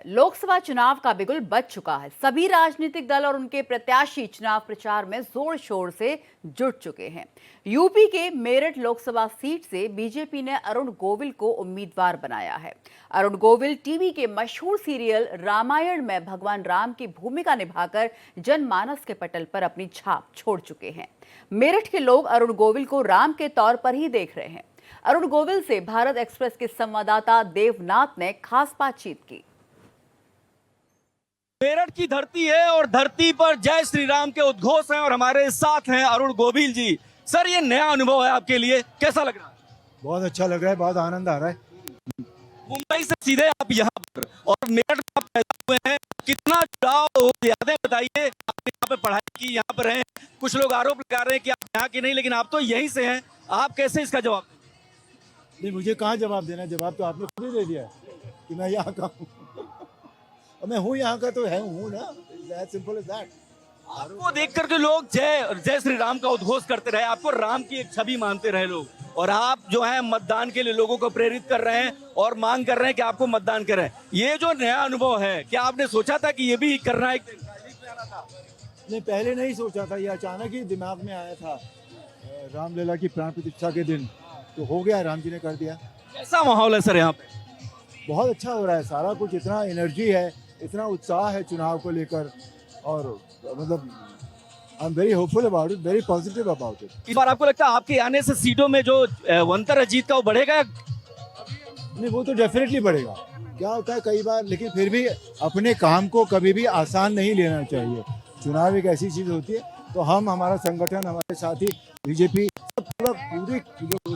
लोकसभा चुनाव का बिगुल बज चुका है। सभी राजनीतिक दल और उनके प्रत्याशी चुनाव प्रचार में जोर शोर से जुट चुके हैं। यूपी के मेरठ लोकसभा सीट से बीजेपी ने अरुण गोविल को उम्मीदवार बनाया है। अरुण गोविल टीवी के मशहूर सीरियल रामायण में भगवान राम की भूमिका निभाकर जनमानस के पटल पर अपनी छाप छोड़ चुके हैं। मेरठ के लोग अरुण गोविल को राम के तौर पर ही देख रहे हैं। अरुण गोविल से भारत एक्सप्रेस के संवाददाता देवनाथ ने खास बातचीत की। मेरठ की धरती है और धरती पर जय श्री राम के उद्घोष हैं और हमारे साथ हैं अरुण गोविल जी। सर, ये नया अनुभव है आपके लिए, कैसा लग रहा है? बहुत अच्छा लग रहा है, बहुत आनंद आ रहा है। मुंबई से सीधे आप यहाँ पर और मेरठ में आप पैदा हुए हैं, कितना जुड़ाव हो, यादें बताइए। आपने यहाँ पे पढ़ाई की, यहाँ पर हैं, कुछ लोग आरोप लगा रहे हैं कि आप यहाँ के नहीं, लेकिन आप तो यहीं से हैं। आप कैसे इसका जवाब दें? नहीं, मुझे कहाँ जवाब देना है? जवाब तो आपने खुद ही दे दिया है कि मैं यहाँ का हूँ। मैं हूँ यहाँ का, तो है हूँ ना, दैट सिंपल एज दैट। आपको देख करके लोग जय जय श्री राम का उद्घोष करते रहे, आपको राम की एक छवि मानते रहे लोग, और आप जो है मतदान के लिए लोगों को प्रेरित कर रहे हैं और मांग कर रहे हैं कि आपको मतदान करें। ये जो नया अनुभव है, क्या आपने सोचा था कि ये भी करना है? नहीं, पहले नहीं सोचा था, ये अचानक ही दिमाग में आया था रामलीला की प्राण प्रतिष्ठा के दिन, तो हो गया, राम जी ने कर दिया। कैसा माहौल है सर यहाँ पे? बहुत अच्छा हो रहा है, सारा कुछ इतना एनर्जी है, इतना उत्साह है चुनाव को लेकर, और मतलब I am very hopeful about it, very positive about it. इस बार आपको लगता है आपके आने से सीटों में जो अंतर है जीत का, वो बढ़ेगा? नहीं, वो तो डेफिनेटली बढ़ेगा। क्या होता है कई बार, लेकिन फिर भी अपने काम को कभी भी आसान नहीं लेना चाहिए। चुनाव एक ऐसी चीज होती है, तो हम, हमारा संगठन, हमारे साथी बीजेपी सब पूरी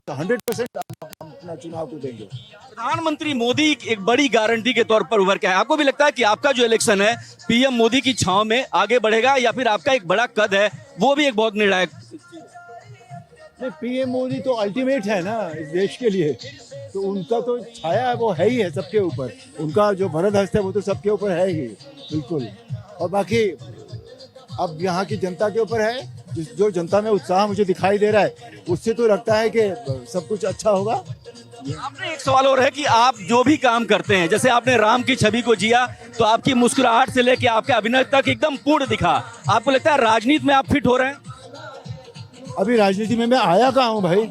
100% अपना चुनाव को देंगे। प्रधानमंत्री मोदी एक बड़ी गारंटी के तौर पर उभर के आए। आपको भी लगता है कि आपका जो इलेक्शन है पीएम मोदी की छांव में आगे बढ़ेगा, या फिर आपका एक बड़ा कद है वो भी एक बहुत निर्णायक? नहीं, पीएम मोदी तो अल्टीमेट है ना इस देश के लिए, तो उनका तो छाया वो है ही है सबके ऊपर, उनका जो भरत हस्त है वो तो सबके ऊपर है ही, बिल्कुल। और बाकी अब यहाँ की जनता के ऊपर है, जो जनता में उत्साह मुझे दिखाई दे रहा है, उससे तो लगता है कि सब कुछ अच्छा होगा। आपने एक सवाल और है कि आप जो भी काम करते हैं, जैसे आपने राम की छवि को जिया, तो आपकी मुस्कुराहट से लेके आपके अभिनय तक एकदम पूर्ण दिखा। आपको लगता है राजनीति में आप फिट हो रहे हैं? अभी राजनीति में मैं आया कहाँ हूँ भाई,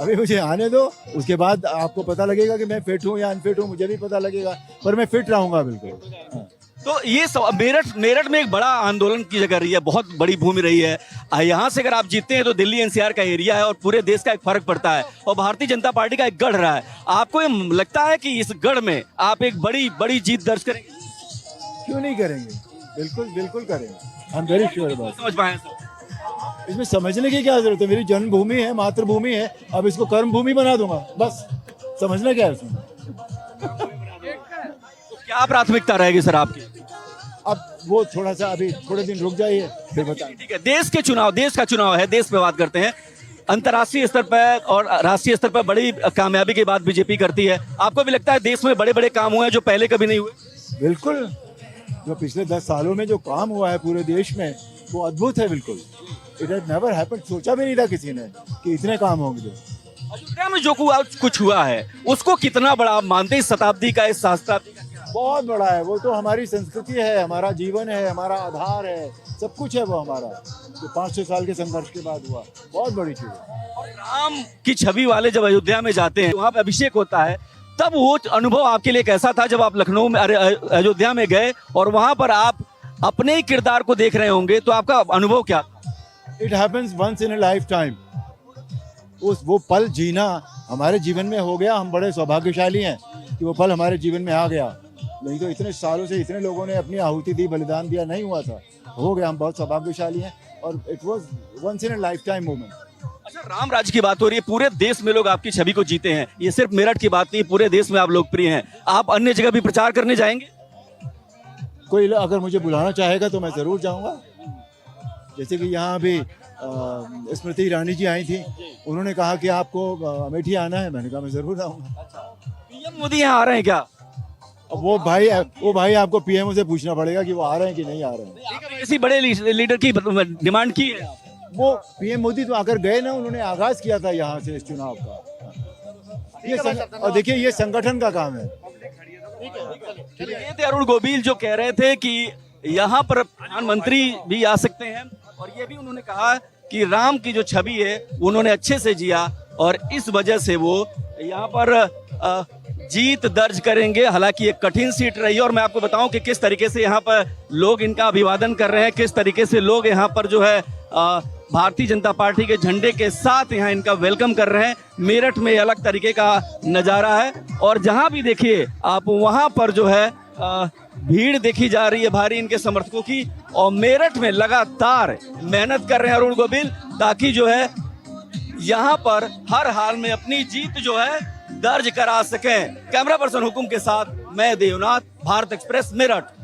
अभी मुझे आने दो, उसके बाद आपको पता लगेगा कि मैं फिट हूँ या अनफिट हूँ, मुझे भी पता लगेगा, पर मैं फिट रहूंगा बिल्कुल। हाँ। तो ये मेरठ में एक बड़ा आंदोलन की जगह रही है, बहुत बड़ी भूमि रही है। यहाँ से अगर आप जीतते हैं तो दिल्ली एनसीआर का एरिया है और पूरे देश का एक फर्क पड़ता है, और भारतीय जनता पार्टी का एक गढ़ रहा है। आपको ये लगता है कि इस गढ़ में आप एक बड़ी जीत दर्ज करेंगे? क्यों नहीं करेंगे, बिल्कुल बिल्कुल करेंगे, I am very sure about. समझ पाए सर? इसमें समझने की क्या जरूरत है, मेरी जन्मभूमि है, मातृभूमि है, अब इसको कर्म भूमि बना दूंगा, बस। समझना क्या है उसमें? तो क्या प्राथमिकता रहेगी सर आपकी? अब वो थोड़ा सा, अभी थोड़े दिन रुक जाइए, फिर बताएं। ठीक है, देश का चुनाव है, देश पे बात करते हैं। अंतर्राष्ट्रीय स्तर पर और राष्ट्रीय स्तर पर बड़ी कामयाबी की बात बीजेपी करती है। आपको भी लगता है देश में बड़े बड़े काम हुए हैं जो पहले कभी नहीं हुए? बिल्कुल, जो पिछले 10 सालों में जो काम हुआ है पूरे देश में, वो अद्भुत है, बिल्कुल। इट हैड नेवर हैपेंड, सोचा भी नहीं था किसी ने कि इतने काम होंगे। अयोध्या में जो कुछ हुआ है उसको कितना बड़ा आप मानते हैं? इस शताब्दी का, इस सहस्त्राब्दी का? बहुत बड़ा है वो, तो हमारी संस्कृति है, हमारा जीवन है, हमारा आधार है, सब कुछ है वो हमारा, जो 500 साल के संघर्ष के बाद हुआ, बहुत बड़ी चीज है। और राम की छवि वाले जब अयोध्या में जाते हैं, वहां पे अभिषेक होता है, तब वो अनुभव आपके लिए कैसा था जब आप लखनऊ में, अयोध्या में गए और वहां पर आप अपने ही किरदार को देख रहे होंगे, तो आपका अनुभव क्या? It happens once in a lifetime. वो पल जीना हमारे जीवन में हो गया, हम बड़े सौभाग्यशाली हैं कि वो पल हमारे जीवन में आ गया, नहीं तो इतने सालों से इतने लोगों ने अपनी आहुति दी, बलिदान दिया, नहीं हुआ था, हो गया, हम बहुत सौभाग्यशाली हैं, और it was once in a lifetime moment. अच्छा, राम राज्य की बात हो रही है, पूरे देश में लोग आपकी छवि को जीते हैं, ये सिर्फ मेरठ की बात नहीं, पूरे देश में आप लोकप्रिय हैं। आप अन्य जगह भी प्रचार करने जाएंगे? कोई अगर मुझे बुलाना चाहेगा तो मैं ज़रूर जाऊंगा। जैसे कि यहाँ अभी स्मृति ईरानी जी आई थी, उन्होंने कहा कि आपको अमेठी आना है, मैंने कहा मैं ज़रूर आऊँगा। पीएम मोदी यहाँ आ रहे हैं क्या? अब वो भाई आपको पीएमओ से पूछना पड़ेगा कि वो आ रहे हैं कि नहीं आ रहे हैं। इसी बड़े लीडर की डिमांड की है? वो पीएम मोदी तो आकर गए ना, उन्होंने आगाज किया था यहाँ से इस चुनाव का। और देखिए, ये संगठन का काम है, ये थे अरुण गोविल जो कह रहे थे कि यहाँ पर प्रधानमंत्री भी आ सकते हैं, और ये भी उन्होंने कहा कि राम की जो छवि है उन्होंने अच्छे से जिया और इस वजह से वो यहाँ पर जीत दर्ज करेंगे। हालांकि एक कठिन सीट रही है, और मैं आपको बताऊं कि किस तरीके से यहाँ पर लोग इनका अभिवादन कर रहे हैं, किस तरीके से लोग यहाँ पर जो है भारतीय जनता पार्टी के झंडे के साथ यहाँ इनका वेलकम कर रहे हैं। मेरठ में अलग तरीके का नज़ारा है, और जहाँ भी देखिए आप वहाँ पर जो है भीड़ देखी जा रही है भारी इनके समर्थकों की। और मेरठ में लगातार मेहनत कर रहे हैं अरुण गोविल, ताकि जो है यहाँ पर हर हाल में अपनी जीत जो है दर्ज करा सकें। कैमरा पर्सन हुकुम के साथ मैं देवनाथ, भारत एक्सप्रेस, मेरठ।